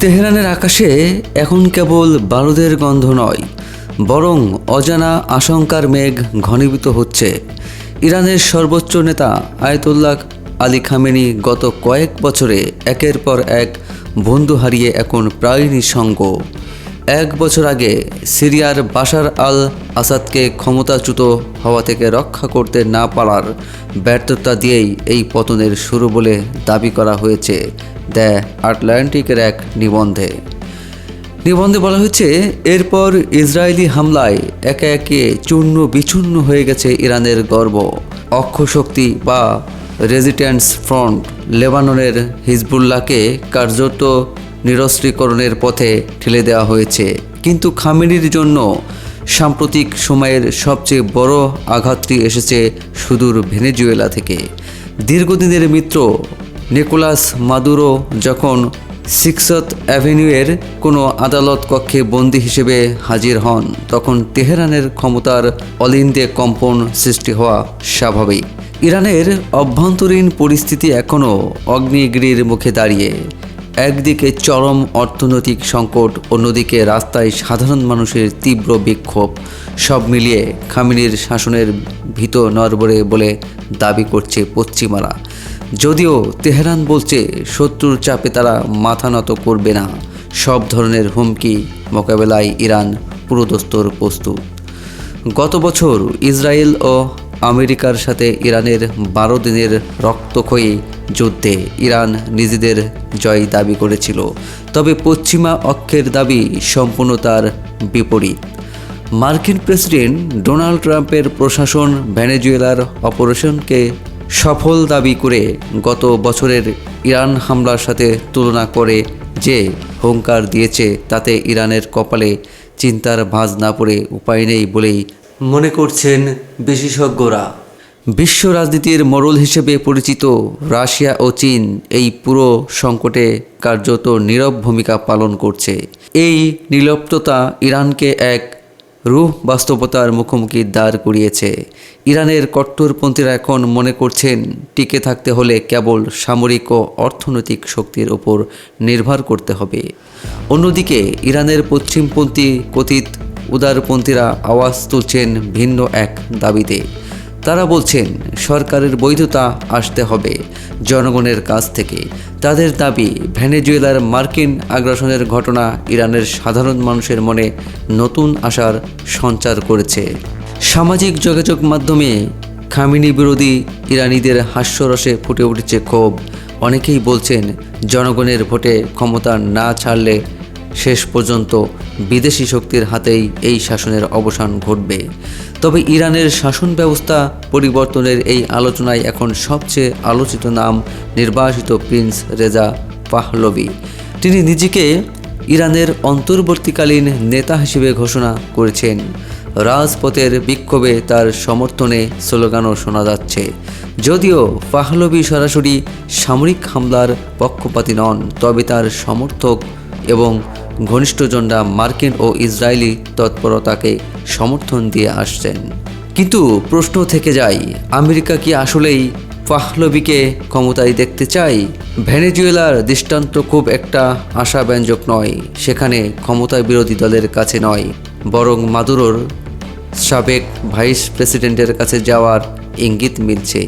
তেহরানের আকাশে এখন কেবল বারুদের গন্ধ নয়, বরং অজানা আশঙ্কার মেঘ ঘনীভূত হচ্ছে। ইরানের সর্বোচ্চ নেতা আয়াতুল্লাহ আলী খামেনি গত কয়েক বছরে একের পর এক বন্ধু হারিয়ে এখন প্রায় নিঃসঙ্গ। 1 বছর আগে সিরিয়ার বাশার আল আসাদকে ক্ষমতাচ্যুত হওয়া থেকে রক্ষা করতে না পারার ব্যর্থতা দিয়েই এই পতনের শুরু বলে দাবি করা হয়েছে দ্য আটলান্টিকের এক নিবন্ধে বলা হয়েছে, এরপর ইসরায়েলি হামলায় একে একে চূর্ণ বিচূর্ণ হয়ে গেছে ইরানের গর্ব। অক্ষশক্তি বা রেজিস্ট্যান্স ফ্রন্ট লেবাননের হিজবুল্লাহকে কার্যত নিরস্ত্রীকরণের পথে ঠেলে দেওয়া হয়েছে। কিন্তু খামেনির জন্য সাম্প্রতিক সময়ের সবচেয়ে বড় আঘাতটি এসেছে সুদূর ভেনেজুয়েলা থেকে। দীর্ঘদিনের মিত্র নিকোলাস মাদুরো যখন 6th অ্যাভিনিউয়ের কোনো আদালত কক্ষে বন্দী হিসেবে হাজির হন, তখন তেহরানের ক্ষমতার অলিন্দে কম্পন সৃষ্টি হওয়া স্বাভাবিক। ইরানের অভ্যন্তরীণ পরিস্থিতি এখনও অগ্নিগিরির মুখে দাঁড়িয়ে। একদিকে চরম অর্থনৈতিক সংকট, অন্যদিকে রাস্তায় সাধারণ মানুষের তীব্র বিক্ষোভ। সব মিলিয়ে খামেনির শাসনের ভীত নড়বড়ে বলে দাবি করছে পশ্চিমারা। যদিও তেহরান বলছে শত্রুর চাপে তারা মাথা নত করবে না। সব ধরনের হুমকি মোকাবেলায় ইরান পুরোদস্তুর প্রস্তুত। গত বছর ইসরায়েল ও আমেরিকার সাথে ইরানের 12 দিনের রক্তক্ষয়ী যুদ্ধে ইরান নিজেদের জয় দাবি করেছিল। তবে পশ্চিমা অক্ষের দাবি সম্পূর্ণ তার বিপরীত। মার্কিন প্রেসিডেন্ট ডোনাল্ড ট্রাম্পের প্রশাসন ভেনেজুয়েলার অপারেশনকে সফল দাবি করে গত বছরের ইরান হামলার সাথে তুলনা করে যে হুঙ্কার দিয়েছে, তাতে ইরানের কপালে চিন্তার ভাঁজ না পড়ে উপায় নেই বলেই মনে করছেন বিশেষজ্ঞরা। বিশ্ব রাজনীতির মোড়ল হিসেবে পরিচিত রাশিয়া ও চীন এই পুরো সংকটে কার্যত নীরব ভূমিকা পালন করছে। এই নির্লিপ্ততা ইরানকে এক রূঢ় বাস্তবতার মুখোমুখি দাঁড় করিয়েছে। ইরানের কট্টরপন্থীরা এখন মনে করছেন টিকে থাকতে হলে কেবল সামরিক ও অর্থনৈতিক শক্তির উপর নির্ভর করতে হবে। অন্যদিকে ইরানের পশ্চিমপন্থী কথিত উদারপন্থীরা আওয়াজ তুলছেন ভিন্ন এক দাবিতে। তারা বলছেন সরকারের বৈধতা আসতে হবে জনগণের কাছ থেকে। তাদের দাবি, ভেনেজুয়েলার মার্কিন আগ্রাসনের ঘটনা ইরানের সাধারণ মানুষের মনে নতুন আশার সঞ্চার করেছে। সামাজিক যোগাযোগ মাধ্যমে খামেনি বিরোধী ইরানিদের হাস্যরসে ফুটে উঠেছে ক্ষোভ। অনেকেই বলছেন জনগণের ভোটে ক্ষমতা না ছাড়লে শেষ পর্যন্ত বিদেশি শক্তির হাতেই এই শাসনের অবসান ঘটবে। তবে ইরানের শাসন ব্যবস্থা পরিবর্তনের এই আলোচনায় এখন সবচেয়ে আলোচিত নাম নির্বাসিত প্রিন্স রেজা পাহলভি। তিনি নিজেকে ইরানের অন্তর্বর্তীকালীন নেতা হিসেবে ঘোষণা করেছেন। রাজপথের বিক্ষোভে তার সমর্থনে স্লোগানও শোনা যাচ্ছে। যদিও পাহলভি সরাসরি সামরিক হামলার পক্ষপাতী নন, তবে তার সমর্থক এবং ঘনিষ্ঠজনরা মার্কিন ও ইসরায়েলি তৎপরতাকে সমর্থন দিয়ে আসছেন। কিন্তু প্রশ্ন থেকে যায়, আমেরিকা কি আসলেই পাহলভিকে ক্ষমতায় দেখতে চায়? ভেনেজুয়েলার দৃষ্টান্ত খুব একটা আশাব্যঞ্জক নয়। সেখানে ক্ষমতা বিরোধী দলের কাছে নয়, বরং মাদুরোর সাবেক ভাইস প্রেসিডেন্টের কাছে যাওয়ার ইঙ্গিত মিলছে।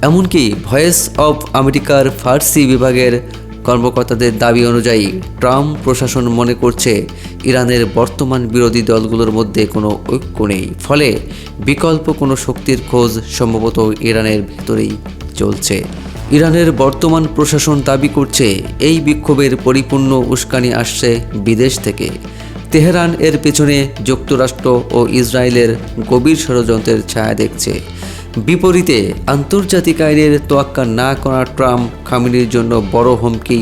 এমনকি ভয়েস অব আমেরিকার ফার্সি বিভাগের কর্মকর্তাদের দাবি অনুযায়ী ট্রাম্প প্রশাসন মনে করছে ইরানের বর্তমান বিরোধী দলগুলোর মধ্যে কোনো ঐক্য নেই। ফলে বিকল্প কোনো শক্তির খোঁজ সম্ভবত ইরানের ভেতরেই চলছে। ইরানের বর্তমান প্রশাসন দাবি করছে এই বিক্ষোভের পরিপূর্ণ উস্কানি আসছে বিদেশ থেকে। তেহরান এর পেছনে যুক্তরাষ্ট্র ও ইসরায়েলের গভীর ষড়যন্ত্রের ছায়া দেখছে। বিপরীতে আন্তর্জাতিক আইনের তোয়াক্কা না করা ট্রাম্প খামেনির জন্য বড় হুমকি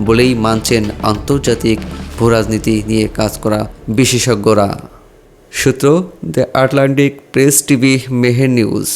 বলেই মানছেন আন্তর্জাতিক ভূরাজনীতি নিয়ে কাজ করা বিশেষজ্ঞরা। সূত্র the Atlantic press TV, Meher news.